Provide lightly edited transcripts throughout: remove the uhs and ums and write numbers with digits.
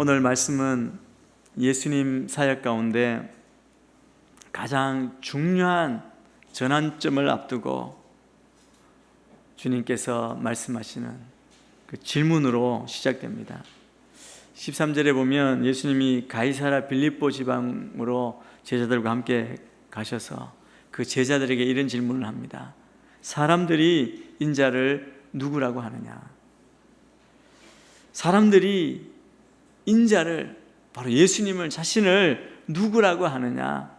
오늘 말씀은 예수님 사역 가운데 가장 중요한 전환점을 앞두고 주님께서 말씀하시는 그 질문으로 시작됩니다. 13절에 보면 예수님이 가이사랴 빌립보 지방으로 제자들과 함께 가셔서 그 제자들에게 이런 질문을 합니다. 사람들이 인자를 누구라고 하느냐? 사람들이 인자를, 바로 예수님을, 자신을 누구라고 하느냐?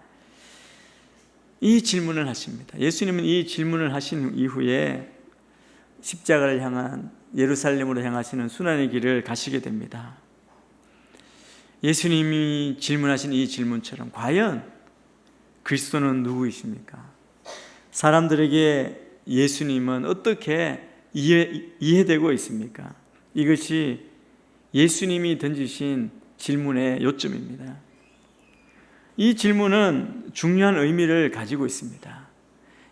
이 질문을 하십니다. 예수님은 이 질문을 하신 이후에 십자가를 향한, 예루살렘으로 향하시는 순환의 길을 가시게 됩니다. 예수님이 질문하신 이 질문처럼 과연 그리스도는 누구이십니까? 사람들에게 예수님은 어떻게 이해되고 있습니까? 이것이 예수님이 던지신 질문의 요점입니다. 이 질문은 중요한 의미를 가지고 있습니다.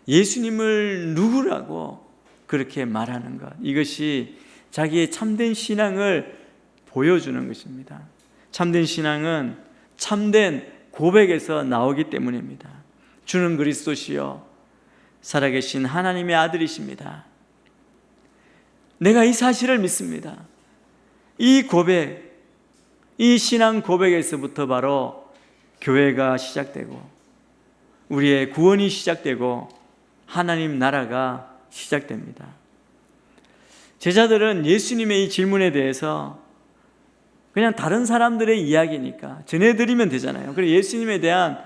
예수님을 누구라고 그렇게 말하는 것, 이것이 자기의 참된 신앙을 보여주는 것입니다. 참된 신앙은 참된 고백에서 나오기 때문입니다. 주는 그리스도시요 살아계신 하나님의 아들이십니다. 내가 이 사실을 믿습니다. 이 고백, 이 신앙 고백에서부터 바로 교회가 시작되고 우리의 구원이 시작되고 하나님 나라가 시작됩니다. 제자들은 예수님의 이 질문에 대해서 그냥 다른 사람들의 이야기니까 전해드리면 되잖아요. 그래서 예수님에 대한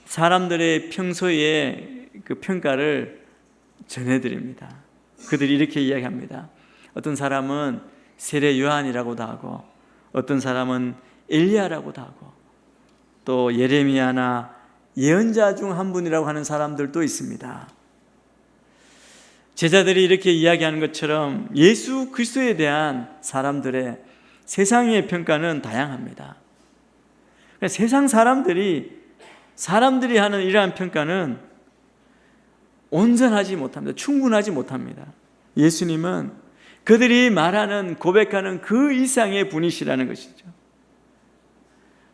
사람들의 평소의 그 평가를 전해드립니다. 그들이 이렇게 이야기합니다. 어떤 사람은 세례 요한이라고도 하고, 어떤 사람은 엘리야라고도 하고, 또 예레미야나 예언자 중 한 분이라고 하는 사람들도 있습니다. 제자들이 이렇게 이야기하는 것처럼 예수 그리스도에 대한 사람들의 세상의 평가는 다양합니다. 세상 사람들이 하는 이러한 평가는 온전하지 못합니다. 충분하지 못합니다. 예수님은 그들이 말하는, 고백하는 그 이상의 분이시라는 것이죠.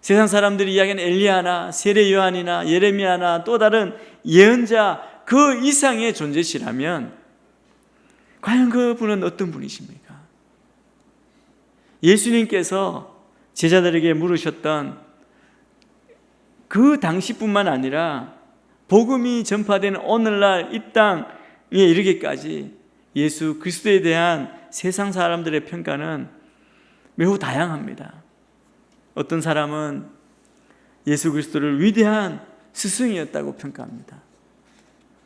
세상 사람들이 이야기하는 엘리야나 세례 요한이나 예레미야나 또 다른 예언자 그 이상의 존재시라면 과연 그분은 어떤 분이십니까? 예수님께서 제자들에게 물으셨던 그 당시뿐만 아니라 복음이 전파되는 오늘날 이 땅에 이르기까지 예수 그리스도에 대한 세상 사람들의 평가는 매우 다양합니다. 어떤 사람은 예수 그리스도를 위대한 스승이었다고 평가합니다.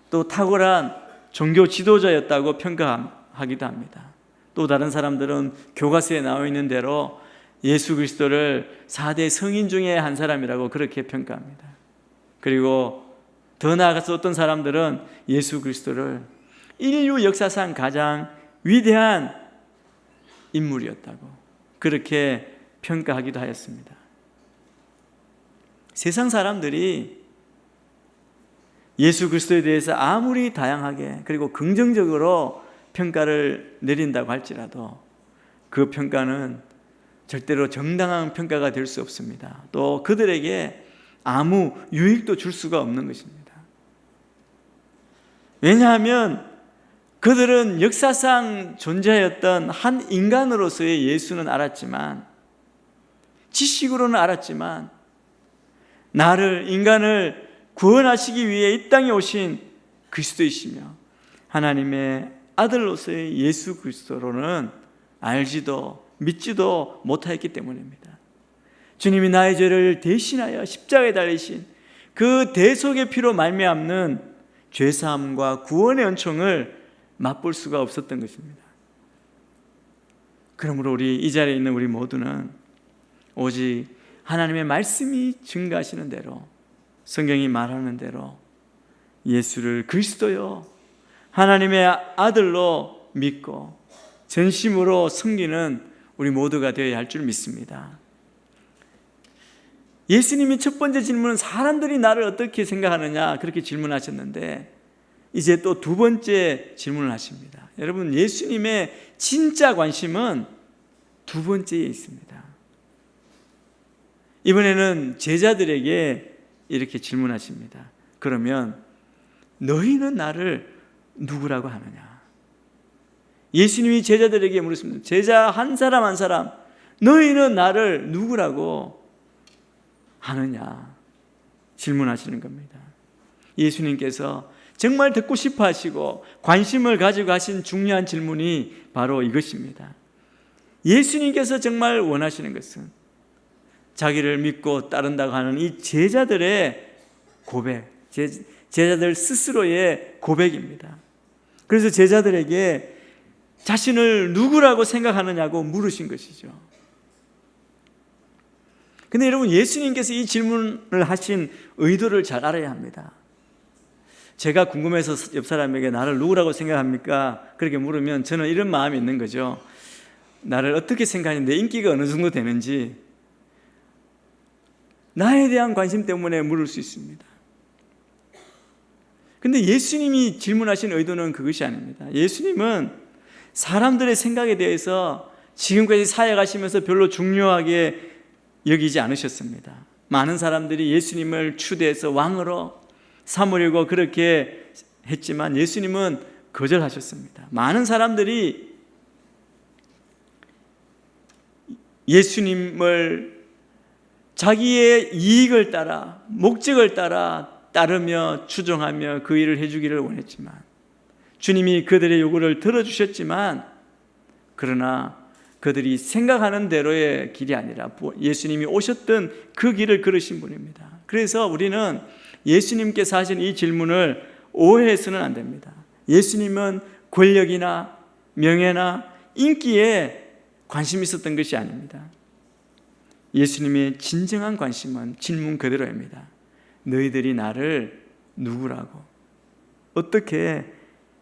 또 탁월한 종교 지도자였다고 평가하기도 합니다. 또 다른 사람들은 교과서에 나와 있는 대로 예수 그리스도를 4대 성인 중에 한 사람이라고 그렇게 평가합니다. 그리고 더 나아가서 어떤 사람들은 예수 그리스도를 인류 역사상 가장 위대한 인물이었다고 그렇게 평가하기도 하였습니다. 세상 사람들이 예수 그리스도에 대해서 아무리 다양하게 그리고 긍정적으로 평가를 내린다고 할지라도 그 평가는 절대로 정당한 평가가 될 수 없습니다. 또 그들에게 아무 유익도 줄 수가 없는 것입니다. 왜냐하면 그들은 역사상 존재하였던 한 인간으로서의 예수는 알았지만, 지식으로는 알았지만, 인간을 구원하시기 위해 이 땅에 오신 그리스도이시며 하나님의 아들로서의 예수 그리스도로는 알지도 믿지도 못하였기 때문입니다. 주님이 나의 죄를 대신하여 십자가에 달리신 그 대속의 피로 말미암는 죄사함과 구원의 은총을 맛볼 수가 없었던 것입니다. 그러므로 이 자리에 있는 우리 모두는 오직 하나님의 말씀이 증가하시는 대로, 성경이 말하는 대로 예수를 그리스도요 하나님의 아들로 믿고 전심으로 섬기는 우리 모두가 되어야 할 줄 믿습니다. 예수님이 첫 번째 질문은 사람들이 나를 어떻게 생각하느냐 그렇게 질문하셨는데, 이제 또 두 번째 질문을 하십니다. 여러분, 예수님의 진짜 관심은 두 번째에 있습니다. 이번에는 제자들에게 이렇게 질문하십니다. 그러면 너희는 나를 누구라고 하느냐? 예수님이 제자들에게 물으십니다. 제자 한 사람 한 사람, 너희는 나를 누구라고 하느냐? 질문하시는 겁니다. 예수님께서 정말 듣고 싶어 하시고 관심을 가지고 하신 중요한 질문이 바로 이것입니다. 예수님께서 정말 원하시는 것은 자기를 믿고 따른다고 하는 이 제자들의 고백, 제자들 스스로의 고백입니다. 그래서 제자들에게 자신을 누구라고 생각하느냐고 물으신 것이죠. 근데 여러분, 예수님께서 이 질문을 하신 의도를 잘 알아야 합니다. 제가 궁금해서 옆 사람에게 나를 누구라고 생각합니까? 그렇게 물으면 저는 이런 마음이 있는 거죠. 나를 어떻게 생각하는데 인기가 어느 정도 되는지 나에 대한 관심 때문에 물을 수 있습니다. 근데 예수님이 질문하신 의도는 그것이 아닙니다. 예수님은 사람들의 생각에 대해서 지금까지 사역하시면서 별로 중요하게 여기지 않으셨습니다. 많은 사람들이 예수님을 추대해서 왕으로 삼으려고 그렇게 했지만 예수님은 거절하셨습니다. 많은 사람들이 예수님을 자기의 이익을 따라, 목적을 따르며 추종하며 그 일을 해주기를 원했지만 주님이 그들의 요구를 들어주셨지만, 그러나 그들이 생각하는 대로의 길이 아니라 예수님이 오셨던 그 길을 걸으신 분입니다. 그래서 우리는 예수님께서 하신 이 질문을 오해해서는 안 됩니다. 예수님은 권력이나 명예나 인기에 관심이 있었던 것이 아닙니다. 예수님의 진정한 관심은 질문 그대로입니다. 너희들이 나를 누구라고, 어떻게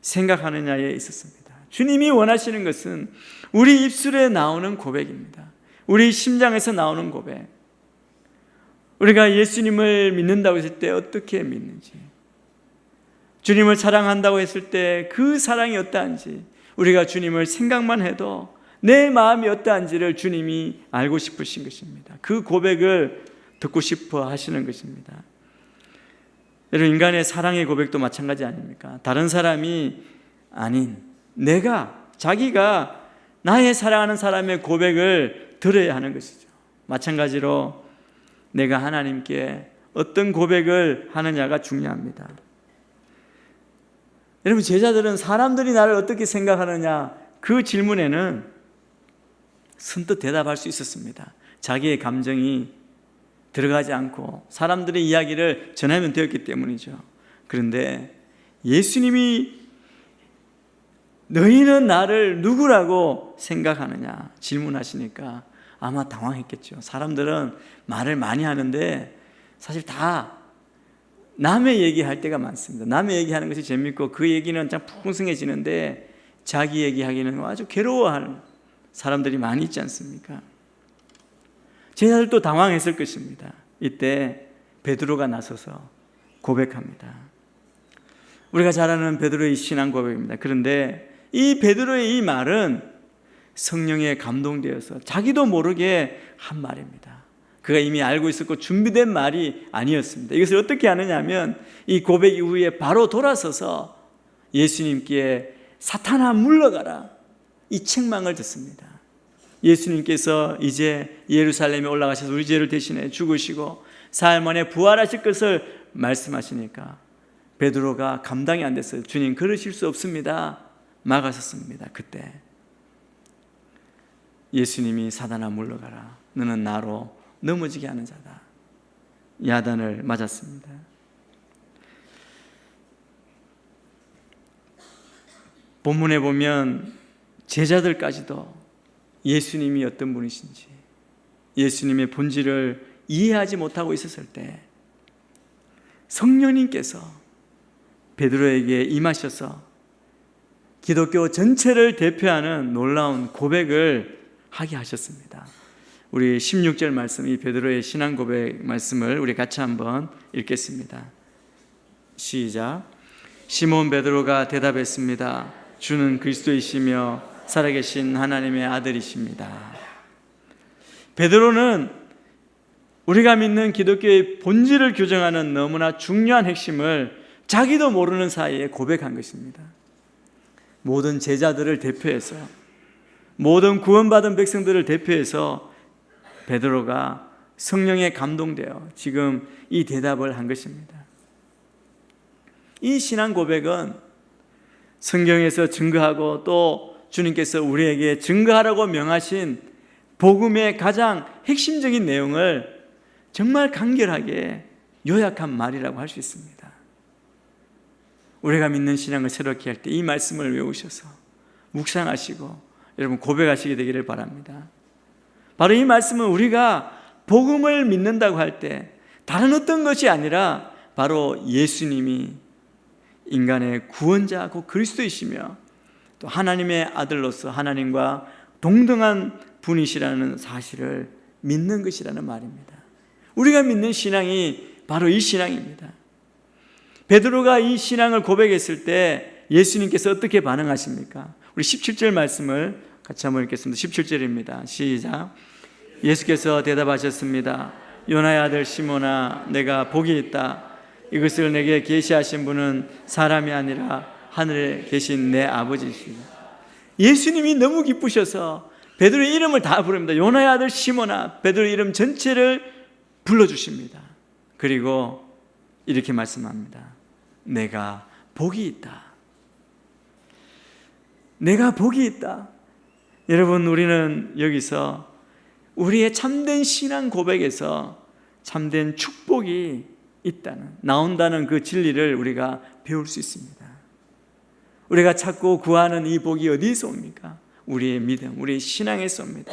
생각하느냐에 있었습니다. 주님이 원하시는 것은 우리 입술에 나오는 고백입니다. 우리 심장에서 나오는 고백. 우리가 예수님을 믿는다고 했을 때 어떻게 믿는지, 주님을 사랑한다고 했을 때 그 사랑이 어떠한지, 우리가 주님을 생각만 해도 내 마음이 어떠한지를 주님이 알고 싶으신 것입니다. 그 고백을 듣고 싶어 하시는 것입니다. 여러분, 인간의 사랑의 고백도 마찬가지 아닙니까? 다른 사람이 아닌 자기가 나의 사랑하는 사람의 고백을 들어야 하는 것이죠. 마찬가지로 내가 하나님께 어떤 고백을 하느냐가 중요합니다. 여러분, 제자들은 사람들이 나를 어떻게 생각하느냐, 그 질문에는 선뜻 대답할 수 있었습니다. 자기의 감정이 들어가지 않고 사람들의 이야기를 전하면 되었기 때문이죠. 그런데 예수님이 너희는 나를 누구라고 생각하느냐 질문하시니까 아마 당황했겠죠. 사람들은 말을 많이 하는데 사실 다 남의 얘기할 때가 많습니다. 남의 얘기하는 것이 재밌고 그 얘기는 참 풍성해지는데 자기 얘기하기는 아주 괴로워하는 사람들이 많이 있지 않습니까? 제자들도 당황했을 것입니다. 이때 베드로가 나서서 고백합니다. 우리가 잘 아는 베드로의 신앙 고백입니다. 그런데 이 베드로의 이 말은 성령에 감동되어서 자기도 모르게 한 말입니다. 그가 이미 알고 있었고 준비된 말이 아니었습니다. 이것을 어떻게 하느냐면 이 고백 이후에 바로 돌아서서 예수님께 사탄아 물러가라, 이 책망을 듣습니다. 예수님께서 이제 예루살렘에 올라가셔서 우리 죄를 대신해 죽으시고 사흘 만에 부활하실 것을 말씀하시니까 베드로가 감당이 안 됐어요. 주님, 그러실 수 없습니다. 막아섰습니다. 그때 예수님이 사단아 물러가라, 너는 나로 넘어지게 하는 자다, 야단을 맞았습니다. 본문에 보면 제자들까지도 예수님이 어떤 분이신지, 예수님의 본질을 이해하지 못하고 있었을 때 성령님께서 베드로에게 임하셔서 기독교 전체를 대표하는 놀라운 고백을 하게 하셨습니다. 우리 16절 말씀, 이 베드로의 신앙 고백 말씀을 우리 같이 한번 읽겠습니다. 시작. 시몬 베드로가 대답했습니다. 주는 그리스도이시며 살아계신 하나님의 아들이십니다. 베드로는 우리가 믿는 기독교의 본질을 규정하는 너무나 중요한 핵심을 자기도 모르는 사이에 고백한 것입니다. 모든 제자들을 대표해서, 모든 구원받은 백성들을 대표해서 베드로가 성령에 감동되어 지금 이 대답을 한 것입니다. 이 신앙 고백은 성경에서 증거하고 또 주님께서 우리에게 증거하라고 명하신 복음의 가장 핵심적인 내용을 정말 간결하게 요약한 말이라고 할 수 있습니다. 우리가 믿는 신앙을 새롭게 할 때 이 말씀을 외우셔서 묵상하시고 여러분 고백하시게 되기를 바랍니다. 바로 이 말씀은 우리가 복음을 믿는다고 할 때 다른 어떤 것이 아니라 바로 예수님이 인간의 구원자고 그리스도이시며 또 하나님의 아들로서 하나님과 동등한 분이시라는 사실을 믿는 것이라는 말입니다. 우리가 믿는 신앙이 바로 이 신앙입니다. 베드로가 이 신앙을 고백했을 때 예수님께서 어떻게 반응하십니까? 우리 17절 말씀을 같이 한번 읽겠습니다. 17절입니다. 시작. 예수께서 대답하셨습니다. 요나의 아들 시몬아, 내가 복이 있다. 이것을 내게 계시하신 분은 사람이 아니라 하늘에 계신 내 아버지시다. 예수님이 너무 기쁘셔서 베드로의 이름을 다 부릅니다. 요나의 아들 시몬아, 베드로의 이름 전체를 불러주십니다. 그리고 이렇게 말씀합니다. 내가 복이 있다. 내가 복이 있다. 여러분, 우리는 여기서 우리의 참된 신앙 고백에서 참된 축복이 나온다는 그 진리를 우리가 배울 수 있습니다. 우리가 찾고 구하는 이 복이 어디에서 옵니까? 우리의 믿음, 우리의 신앙에서 옵니다.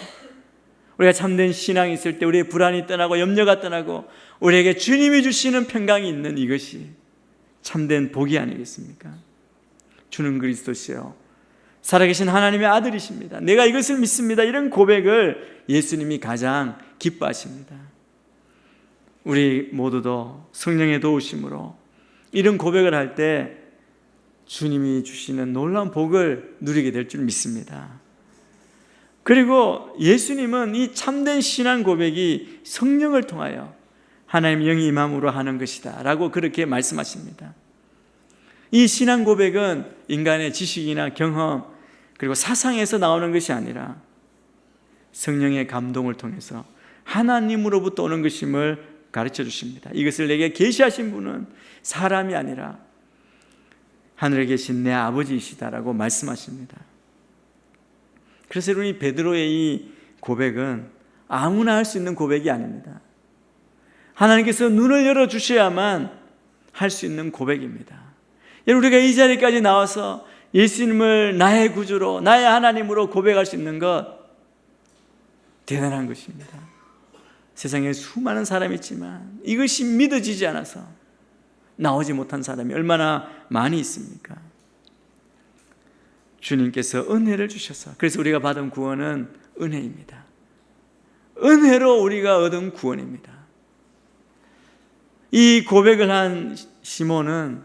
우리가 참된 신앙이 있을 때 우리의 불안이 떠나고 염려가 떠나고 우리에게 주님이 주시는 평강이 있는 이것이 참된 복이 아니겠습니까? 주는 그리스도시요 살아계신 하나님의 아들이십니다. 내가 이것을 믿습니다. 이런 고백을 예수님이 가장 기뻐하십니다. 우리 모두도 성령의 도우심으로 이런 고백을 할 때 주님이 주시는 놀라운 복을 누리게 될 줄 믿습니다. 그리고 예수님은 이 참된 신앙 고백이 성령을 통하여 하나님 영이 임함으로 하는 것이다 라고 그렇게 말씀하십니다. 이 신앙 고백은 인간의 지식이나 경험 그리고 사상에서 나오는 것이 아니라 성령의 감동을 통해서 하나님으로부터 오는 것임을 가르쳐 주십니다. 이것을 내게 계시하신 분은 사람이 아니라 하늘에 계신 내 아버지이시다라고 말씀하십니다. 그래서 우리 베드로의 이 고백은 아무나 할 수 있는 고백이 아닙니다. 하나님께서 눈을 열어주셔야만 할 수 있는 고백입니다. 우리가 이 자리까지 나와서 예수님을 나의 구주로 나의 하나님으로 고백할 수 있는 것 대단한 것입니다. 세상에 수많은 사람이 있지만 이것이 믿어지지 않아서 나오지 못한 사람이 얼마나 많이 있습니까? 주님께서 은혜를 주셔서, 그래서 우리가 받은 구원은 은혜입니다. 은혜로 우리가 얻은 구원입니다. 이 고백을 한 시몬은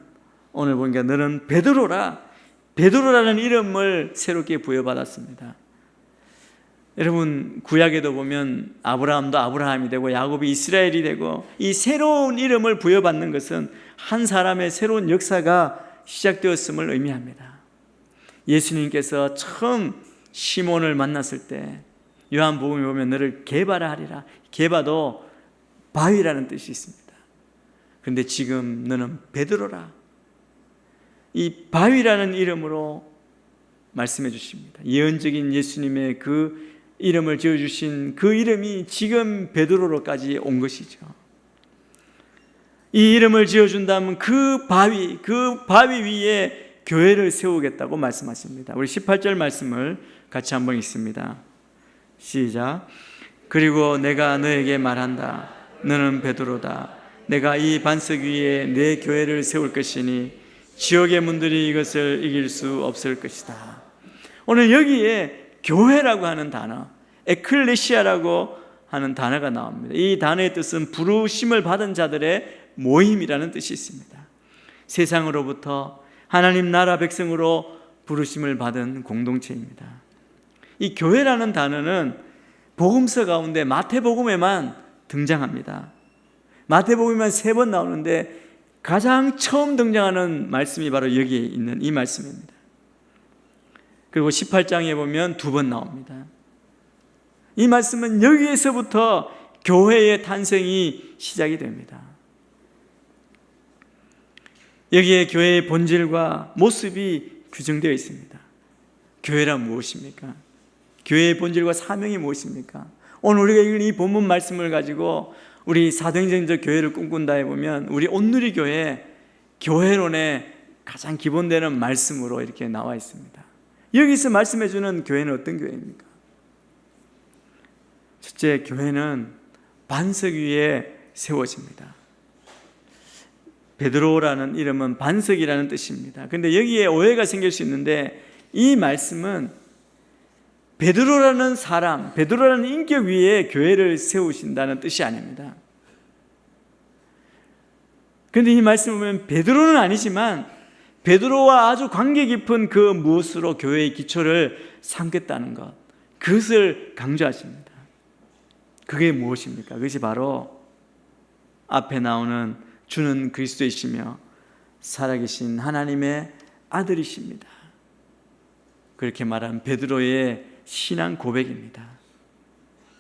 오늘 보니까 너는 베드로라는 이름을 새롭게 부여받았습니다. 여러분, 구약에도 보면 아브라함도 아브라함이 되고 야곱이 이스라엘이 되고 이 새로운 이름을 부여받는 것은 한 사람의 새로운 역사가 시작되었음을 의미합니다. 예수님께서 처음 시몬을 만났을 때 요한복음에 보면 너를 게바라 하리라. 게바도 바위라는 뜻이 있습니다. 그런데 지금 너는 베드로라. 이 바위라는 이름으로 말씀해 주십니다. 예언적인 예수님의 그 이름을 지어주신 그 이름이 지금 베드로로까지 온 것이죠. 이 이름을 지어준다면 그 바위 위에 교회를 세우겠다고 말씀하십니다. 우리 18절 말씀을 같이 한번 읽습니다. 시작. 그리고 내가 너에게 말한다. 너는 베드로다. 내가 이 반석 위에 내 교회를 세울 것이니 지옥의 문들이 이것을 이길 수 없을 것이다. 오늘 여기에 교회라고 하는 단어, 에클레시아라고 하는 단어가 나옵니다. 이 단어의 뜻은 부르심을 받은 자들의 모임이라는 뜻이 있습니다. 세상으로부터 하나님 나라 백성으로 부르심을 받은 공동체입니다. 이 교회라는 단어는 복음서 가운데 마태복음에만 등장합니다. 마태복음에만 3번 나오는데 가장 처음 등장하는 말씀이 바로 여기에 있는 이 말씀입니다. 그리고 18장에 보면 2번 나옵니다. 이 말씀은 여기에서부터 교회의 탄생이 시작이 됩니다. 여기에 교회의 본질과 모습이 규정되어 있습니다. 교회란 무엇입니까? 교회의 본질과 사명이 무엇입니까? 오늘 우리가 읽은 이 본문 말씀을 가지고 우리 사도행전적 교회를 꿈꾼다 해보면 우리 온누리 교회 교회론의 가장 기본되는 말씀으로 이렇게 나와 있습니다. 여기서 말씀해 주는 교회는 어떤 교회입니까? 첫째, 교회는 반석 위에 세워집니다. 베드로라는 이름은 반석이라는 뜻입니다. 그런데 여기에 오해가 생길 수 있는데 이 말씀은 베드로라는 사람, 베드로라는 인격 위에 교회를 세우신다는 뜻이 아닙니다. 그런데 이 말씀을 보면 베드로는 아니지만 베드로와 아주 관계 깊은 그 무엇으로 교회의 기초를 삼겠다는 것, 그것을 강조하십니다. 그게 무엇입니까? 그것이 바로 앞에 나오는 주는 그리스도이시며 살아계신 하나님의 아들이십니다. 그렇게 말한 베드로의 신앙 고백입니다.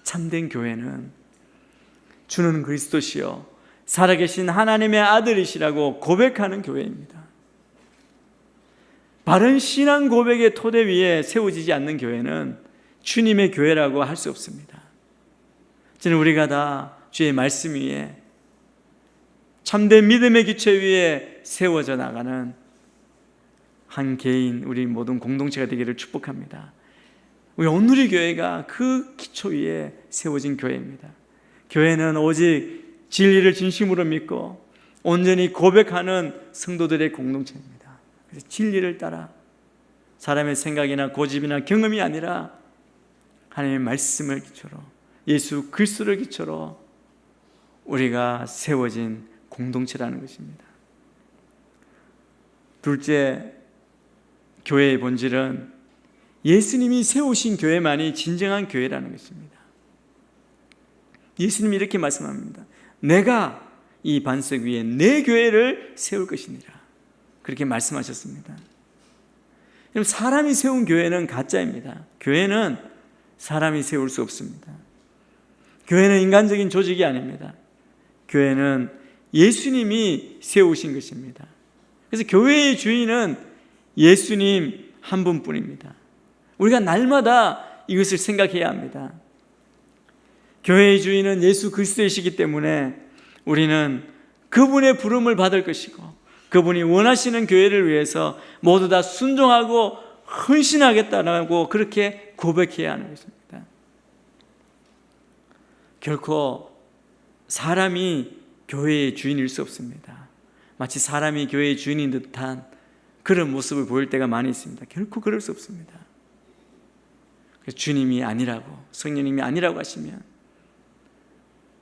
참된 교회는 주는 그리스도시요 살아계신 하나님의 아들이시라고 고백하는 교회입니다. 바른 신앙 고백의 토대 위에 세워지지 않는 교회는 주님의 교회라고 할 수 없습니다. 저는 우리가 다 주의 말씀 위에 참된 믿음의 기초 위에 세워져 나가는 한 개인, 우리 모든 공동체가 되기를 축복합니다. 우리 온누리 교회가 그 기초 위에 세워진 교회입니다. 교회는 오직 진리를 진심으로 믿고 온전히 고백하는 성도들의 공동체입니다. 그래서 진리를 따라 사람의 생각이나 고집이나 경험이 아니라 하나님의 말씀을 기초로 예수 그리스도를 기초로 우리가 세워진 공동체라는 것입니다. 둘째, 교회의 본질은 예수님이 세우신 교회만이 진정한 교회라는 것입니다. 예수님이 이렇게 말씀합니다. 내가 이 반석 위에 내 교회를 세울 것이니라. 그렇게 말씀하셨습니다. 그럼 사람이 세운 교회는 가짜입니다. 교회는 사람이 세울 수 없습니다. 교회는 인간적인 조직이 아닙니다. 교회는 예수님이 세우신 것입니다. 그래서 교회의 주인은 예수님 한 분뿐입니다. 우리가 날마다 이것을 생각해야 합니다. 교회의 주인은 예수 그리스도이시기 때문에 우리는 그분의 부름을 받을 것이고 그분이 원하시는 교회를 위해서 모두 다 순종하고 헌신하겠다라고 그렇게 고백해야 하는 것입니다. 결코 사람이 교회의 주인일 수 없습니다. 마치 사람이 교회의 주인인 듯한 그런 모습을 보일 때가 많이 있습니다. 결코 그럴 수 없습니다. 주님이 아니라고, 성령님이 아니라고 하시면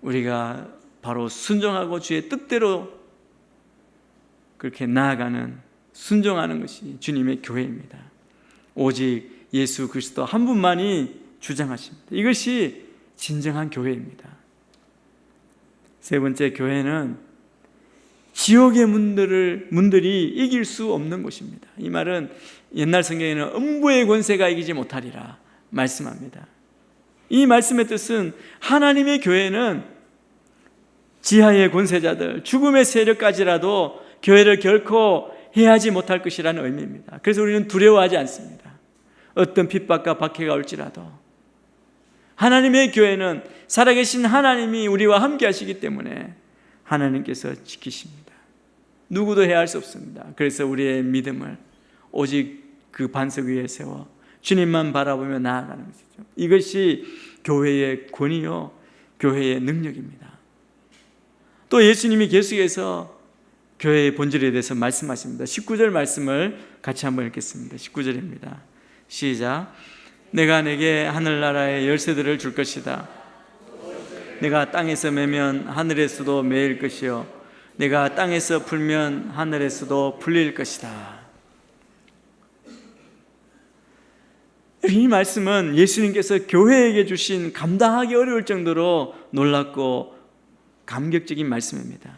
우리가 바로 순종하고 주의 뜻대로 그렇게 나아가는, 순종하는 것이 주님의 교회입니다. 오직 예수 그리스도 한 분만이 주장하십니다. 이것이 진정한 교회입니다. 세 번째, 교회는 지옥의 문들이 이길 수 없는 곳입니다. 이 말은 옛날 성경에는 음부의 권세가 이기지 못하리라 말씀합니다. 이 말씀의 뜻은 하나님의 교회는 지하의 권세자들, 죽음의 세력까지라도 교회를 결코 해하지 못할 것이라는 의미입니다. 그래서 우리는 두려워하지 않습니다. 어떤 핍박과 박해가 올지라도 하나님의 교회는 살아계신 하나님이 우리와 함께 하시기 때문에 하나님께서 지키십니다. 누구도 해할 수 없습니다. 그래서 우리의 믿음을 오직 그 반석 위에 세워 주님만 바라보며 나아가는 것이죠. 이것이 교회의 권위요, 교회의 능력입니다. 또 예수님이 계속해서 교회의 본질에 대해서 말씀하십니다. 19절 말씀을 같이 한번 읽겠습니다. 19절입니다. 시작. 내가 내게 하늘나라의 열쇠들을 줄 것이다. 내가 땅에서 매면 하늘에서도 매일 것이요 내가 땅에서 풀면 하늘에서도 풀릴 것이다. 이 말씀은 예수님께서 교회에게 주신 감당하기 어려울 정도로 놀랍고 감격적인 말씀입니다.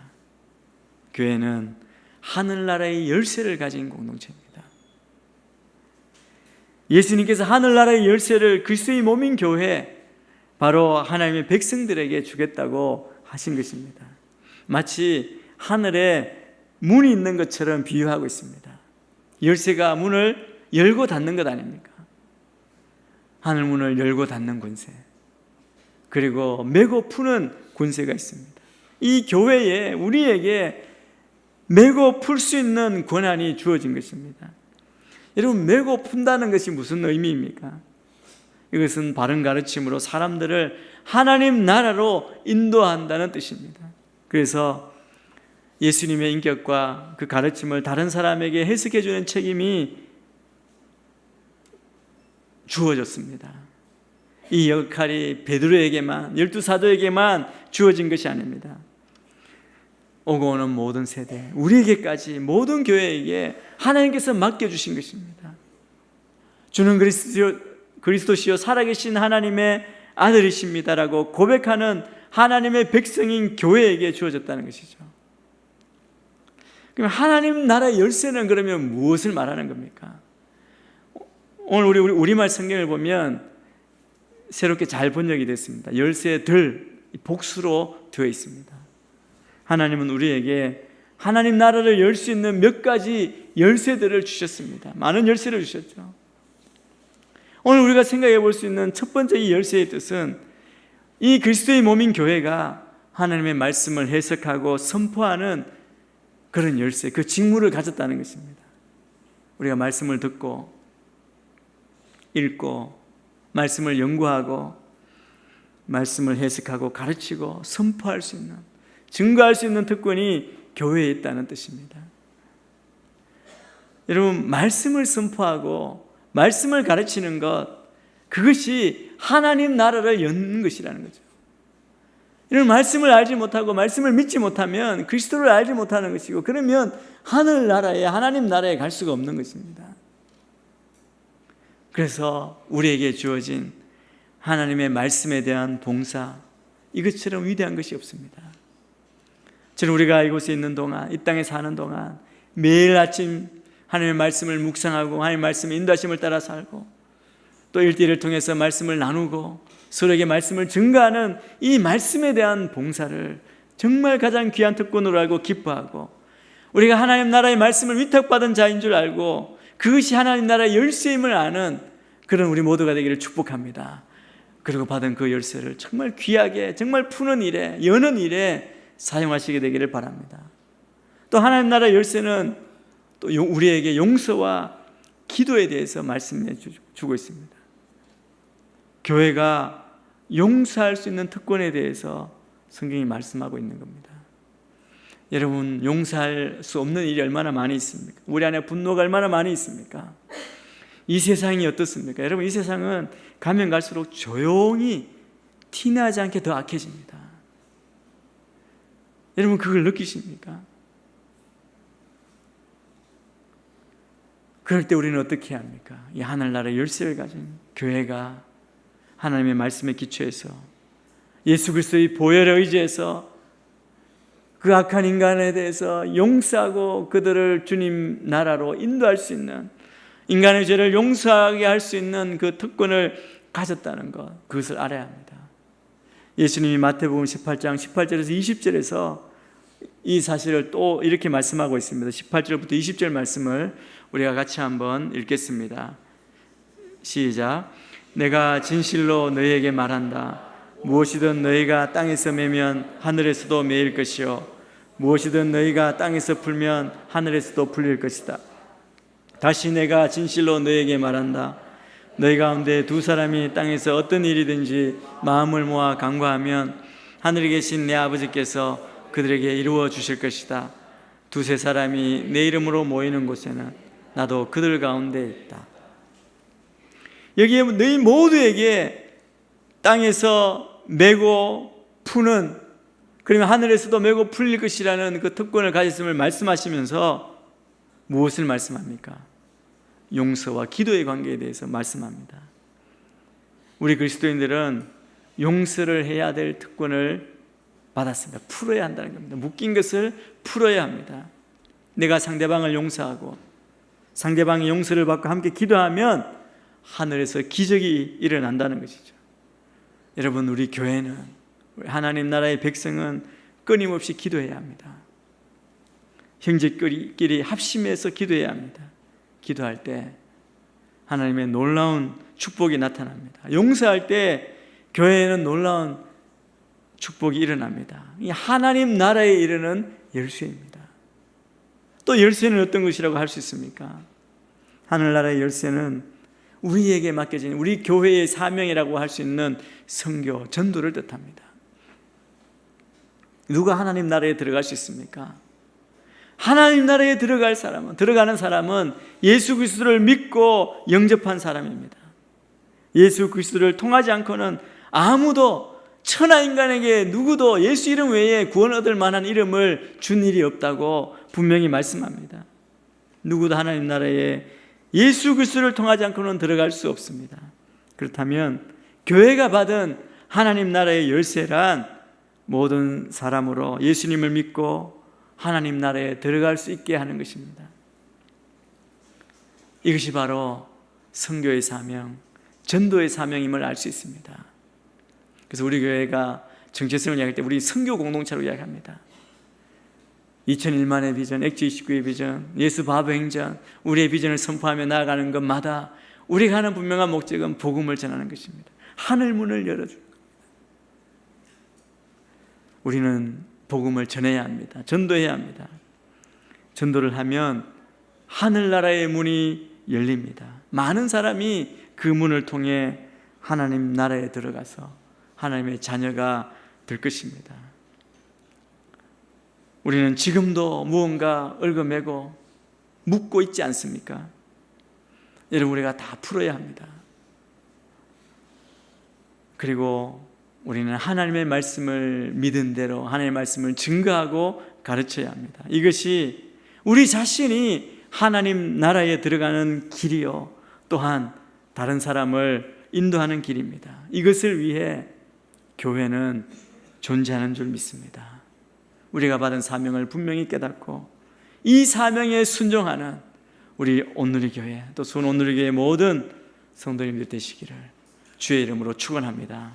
교회는 하늘나라의 열쇠를 가진 공동체입니다. 예수님께서 하늘나라의 열쇠를 그리스도의 몸인 교회, 바로 하나님의 백성들에게 주겠다고 하신 것입니다. 마치 하늘에 문이 있는 것처럼 비유하고 있습니다. 열쇠가 문을 열고 닫는 것 아닙니까? 하늘 문을 열고 닫는 권세, 그리고 메고 푸는 권세가 있습니다. 이 교회에 우리에게 메고 풀 수 있는 권한이 주어진 것입니다. 여러분, 메고 푼다는 것이 무슨 의미입니까? 이것은 바른 가르침으로 사람들을 하나님 나라로 인도한다는 뜻입니다. 그래서 예수님의 인격과 그 가르침을 다른 사람에게 해석해 주는 책임이 주어졌습니다. 이 역할이 베드로에게만, 12사도에게만 주어진 것이 아닙니다. 오고 오는 모든 세대, 우리에게까지, 모든 교회에게 하나님께서 맡겨주신 것입니다. 주는 그리스도시요 살아계신 하나님의 아들이십니다라고 고백하는 하나님의 백성인 교회에게 주어졌다는 것이죠. 그럼 하나님 나라의 열쇠는 그러면 무엇을 말하는 겁니까? 오늘 우리말 성경을 보면 새롭게 잘 번역이 됐습니다. 열쇠들, 복수로 되어 있습니다. 하나님은 우리에게 하나님 나라를 열 수 있는 몇 가지 열쇠들을 주셨습니다. 많은 열쇠를 주셨죠. 오늘 우리가 생각해 볼 수 있는 첫 번째 이 열쇠의 뜻은 이 그리스도의 몸인 교회가 하나님의 말씀을 해석하고 선포하는 그런 열쇠, 그 직무를 가졌다는 것입니다. 우리가 말씀을 듣고 읽고 말씀을 연구하고 말씀을 해석하고 가르치고 선포할 수 있는, 증거할 수 있는 특권이 교회에 있다는 뜻입니다. 여러분, 말씀을 선포하고 말씀을 가르치는 것, 그것이 하나님 나라를 여는 것이라는 거죠. 이런 말씀을 알지 못하고 말씀을 믿지 못하면 그리스도를 알지 못하는 것이고, 그러면 하늘나라에, 하나님 나라에 갈 수가 없는 것입니다. 그래서 우리에게 주어진 하나님의 말씀에 대한 봉사, 이것처럼 위대한 것이 없습니다. 저는 우리가 이곳에 있는 동안, 이 땅에 사는 동안 매일 아침 하나님의 말씀을 묵상하고 하나님의 말씀의 인도하심을 따라 살고, 또 일대일을 통해서 말씀을 나누고 서로에게 말씀을 증거하는 이 말씀에 대한 봉사를 정말 가장 귀한 특권으로 알고 기뻐하고, 우리가 하나님 나라의 말씀을 위탁받은 자인 줄 알고 그것이 하나님 나라의 열쇠임을 아는 그런 우리 모두가 되기를 축복합니다. 그리고 받은 그 열쇠를 정말 귀하게, 정말 푸는 일에, 여는 일에 사용하시게 되기를 바랍니다. 또 하나님 나라의 열쇠는 또 우리에게 용서와 기도에 대해서 말씀해 주고 있습니다. 교회가 용서할 수 있는 특권에 대해서 성경이 말씀하고 있는 겁니다. 여러분, 용서할 수 없는 일이 얼마나 많이 있습니까? 우리 안에 분노가 얼마나 많이 있습니까? 이 세상이 어떻습니까? 여러분, 이 세상은 가면 갈수록 조용히 티나지 않게 더 악해집니다. 여러분, 그걸 느끼십니까? 그럴 때 우리는 어떻게 해야 합니까? 이 하늘나라의 열쇠를 가진 교회가 하나님의 말씀에 기초해서 예수 그리스도의 보혈에 의지해서 그 악한 인간에 대해서 용서하고 그들을 주님 나라로 인도할 수 있는, 인간의 죄를 용서하게 할 수 있는 그 특권을 가졌다는 것, 그것을 알아야 합니다. 예수님이 마태복음 18장 18절에서 20절에서 이 사실을 또 이렇게 말씀하고 있습니다. 18절부터 20절 말씀을 우리가 같이 한번 읽겠습니다. 시작. 내가 진실로 너희에게 말한다. 무엇이든 너희가 땅에서 매면 하늘에서도 매일 것이요, 무엇이든 너희가 땅에서 풀면 하늘에서도 풀릴 것이다. 다시 내가 진실로 너희에게 말한다. 너희 가운데 두 사람이 땅에서 어떤 일이든지 마음을 모아 간구하면 하늘에 계신 내 아버지께서 그들에게 이루어 주실 것이다. 두세 사람이 내 이름으로 모이는 곳에는 나도 그들 가운데 있다. 여기에 너희 모두에게 땅에서 메고 푸는, 그러면 하늘에서도 메고 풀릴 것이라는 그 특권을 가졌음을 말씀하시면서 무엇을 말씀합니까? 용서와 기도의 관계에 대해서 말씀합니다. 우리 그리스도인들은 용서를 해야 될 특권을 받았습니다. 풀어야 한다는 겁니다. 묶인 것을 풀어야 합니다. 내가 상대방을 용서하고 상대방의 용서를 받고 함께 기도하면 하늘에서 기적이 일어난다는 것이죠. 여러분, 우리 교회는, 하나님 나라의 백성은 끊임없이 기도해야 합니다. 형제끼리 합심해서 기도해야 합니다. 기도할 때 하나님의 놀라운 축복이 나타납니다. 용서할 때 교회에는 놀라운 축복이 일어납니다. 이 하나님 나라에 이르는 열쇠입니다. 또 열쇠는 어떤 것이라고 할 수 있습니까? 하늘나라의 열쇠는 우리에게 맡겨진 우리 교회의 사명이라고 할 수 있는 선교, 전도를 뜻합니다. 누가 하나님 나라에 들어갈 수 있습니까? 하나님 나라에 들어가는 사람은 예수 그리스도를 믿고 영접한 사람입니다. 예수 그리스도를 통하지 않고는 아무도, 천하 인간에게 누구도 예수 이름 외에 구원 얻을 만한 이름을 준 일이 없다고 분명히 말씀합니다. 누구도 하나님 나라에 예수 그리스도를 통하지 않고는 들어갈 수 없습니다. 그렇다면 교회가 받은 하나님 나라의 열쇠란 모든 사람으로 예수님을 믿고 하나님 나라에 들어갈 수 있게 하는 것입니다. 이것이 바로 선교의 사명, 전도의 사명임을 알 수 있습니다. 그래서 우리 교회가 정체성을 이야기할 때 우리 선교 공동체로 이야기합니다. 2001만의 비전, 액지 29의 비전, 예수 바보 행전, 우리의 비전을 선포하며 나아가는 것마다 우리가 하는 분명한 목적은 복음을 전하는 것입니다. 하늘 문을 열어주는 겁니다. 우리는 복음을 전해야 합니다. 전도해야 합니다. 전도를 하면 하늘나라의 문이 열립니다. 많은 사람이 그 문을 통해 하나님 나라에 들어가서 하나님의 자녀가 될 것입니다. 우리는 지금도 무언가 얽어매고 묶고 있지 않습니까? 여러분, 우리가 다 풀어야 합니다. 그리고 우리는 하나님의 말씀을 믿은 대로 하나님의 말씀을 증거하고 가르쳐야 합니다. 이것이 우리 자신이 하나님 나라에 들어가는 길이요, 또한 다른 사람을 인도하는 길입니다. 이것을 위해 교회는 존재하는 줄 믿습니다. 우리가 받은 사명을 분명히 깨닫고 이 사명에 순종하는 우리 온누리 교회, 또 수원 온누리 교회 모든 성도님들 되시기를 주의 이름으로 축원합니다.